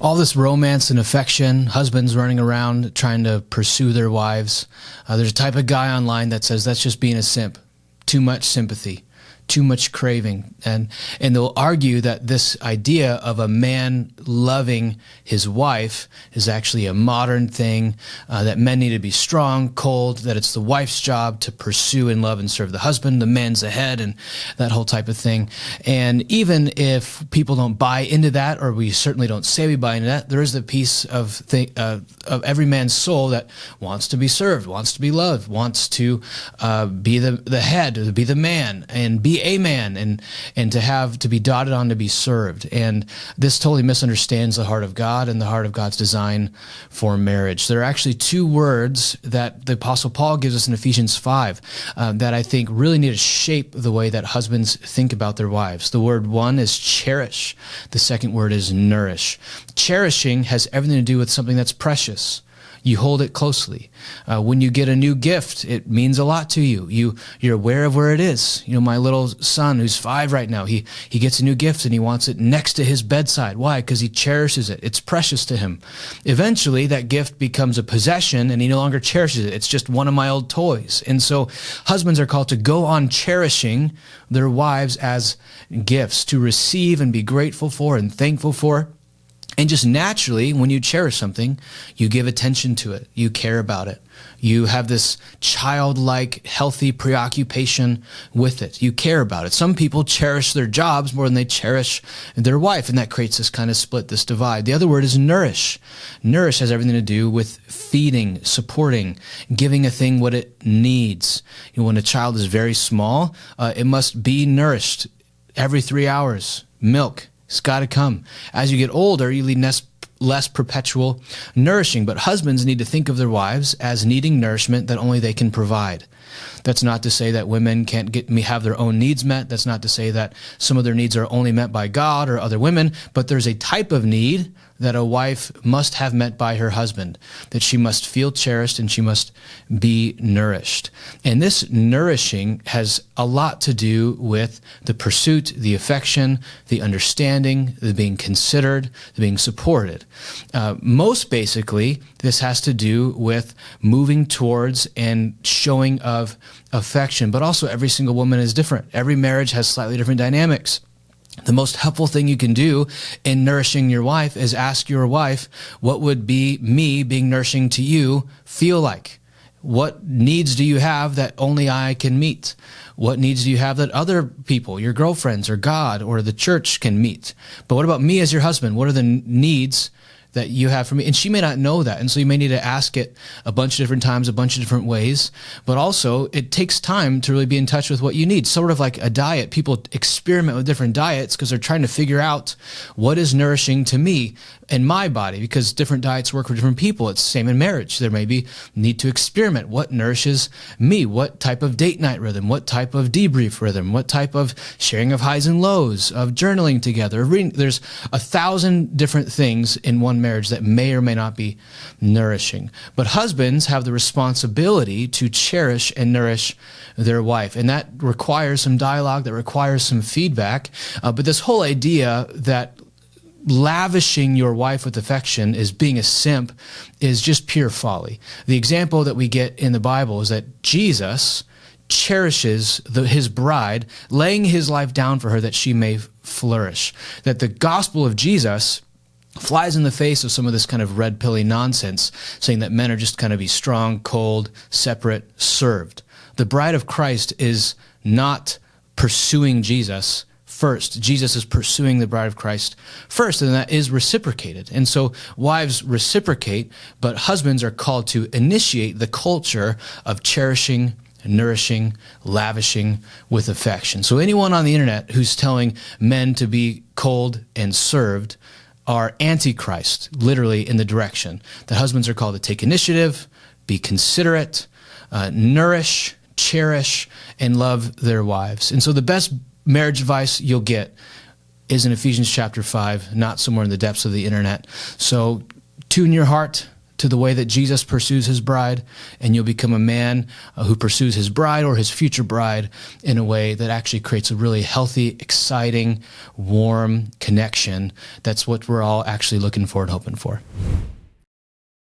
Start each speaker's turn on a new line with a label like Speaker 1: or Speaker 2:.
Speaker 1: all this romance and affection, husbands running around trying to pursue their wives. There's a type of guy online that says that's just being a simp. Too much sympathy, too much craving. And they'll argue that this idea of a man loving his wife is actually a modern thing, that men need to be strong, cold, that it's the wife's job to pursue and love and serve the husband, the man's the head, and that whole type of thing. And even if people don't buy into that, or we certainly don't say we buy into that, there is the piece of every man's soul that wants to be served, wants to be loved, wants to be the head, to be the man, and be a man, and to be dotted on to be served. And this totally misunderstands the heart of God and the heart of God's design for marriage. There are actually two words that the Apostle Paul gives us in Ephesians 5 that I think really need to shape the way that husbands think about their wives. The word one is cherish. The second word is nourish. Cherishing has everything to do with something that's precious. You hold it closely. When you get a new gift, it means a lot to you. You're aware of where it is. You know, my little son, who's 5 right now, he gets a new gift and he wants it next to his bedside. Why? Because he cherishes it. It's precious to him. Eventually, that gift becomes a possession and he no longer cherishes it. It's just one of my old toys. And so husbands are called to go on cherishing their wives as gifts, to receive and be grateful for and thankful for. And just naturally, when you cherish something, you give attention to it. You care about it. You have this childlike, healthy preoccupation with it. You care about it. Some people cherish their jobs more than they cherish their wife, and that creates this kind of split, this divide. The other word is nourish. Nourish has everything to do with feeding, supporting, giving a thing what it needs. You know, when a child is very small, it must be nourished every 3 hours. Milk. It's got to come. As you get older, you need less perpetual nourishing. But husbands need to think of their wives as needing nourishment that only they can provide. That's not to say that women can't have their own needs met. That's not to say that some of their needs are only met by God or other women. But there's a type of need that a wife must have met by her husband, that she must feel cherished and she must be nourished. And this nourishing has a lot to do with the pursuit, the affection, the understanding, the being considered, the being supported. Most basically, this has to do with moving towards and showing of affection, but also every single woman is different. Every marriage has slightly different dynamics. The most helpful thing you can do in nourishing your wife is ask your wife, what would be me being nourishing to you feel like? What needs do you have that only I can meet? What needs do you have that other people, your girlfriends or God or the church can meet? But what about me as your husband? What are the needs that you have for me? And she may not know that. And so you may need to ask it a bunch of different times, a bunch of different ways. But also, it takes time to really be in touch with what you need. Sort of like a diet. People experiment with different diets because they're trying to figure out what is nourishing to me and my body, because different diets work for different people. It's the same in marriage. There may be need to experiment. What nourishes me? What type of date night rhythm? What type of debrief rhythm? What type of sharing of highs and lows, of journaling together, of reading? There's 1,000 different things in one marriage that may or may not be nourishing. But husbands have the responsibility to cherish and nourish their wife. And that requires some dialogue, that requires some feedback. But this whole idea that lavishing your wife with affection is being a simp is just pure folly. The example that we get in the Bible is that Jesus cherishes his bride, laying his life down for her that she may flourish. That the gospel of Jesus flies in the face of some of this kind of red-pilly nonsense, saying that men are just kind of be strong, cold, separate, served. The bride of Christ is not pursuing Jesus first. Jesus is pursuing the bride of Christ first, and that is reciprocated. And so wives reciprocate, but husbands are called to initiate the culture of cherishing, nourishing, lavishing with affection. So anyone on the internet who's telling men to be cold and served are antichrist, literally in the direction that husbands are called to take initiative, be considerate, nourish, cherish, and love their wives. And so the best marriage advice you'll get is in Ephesians chapter 5, not somewhere in the depths of the internet. So tune your heart to the way that Jesus pursues his bride, and you'll become a man who pursues his bride or his future bride in a way that actually creates a really healthy, exciting, warm connection. That's what we're all actually looking for and hoping for.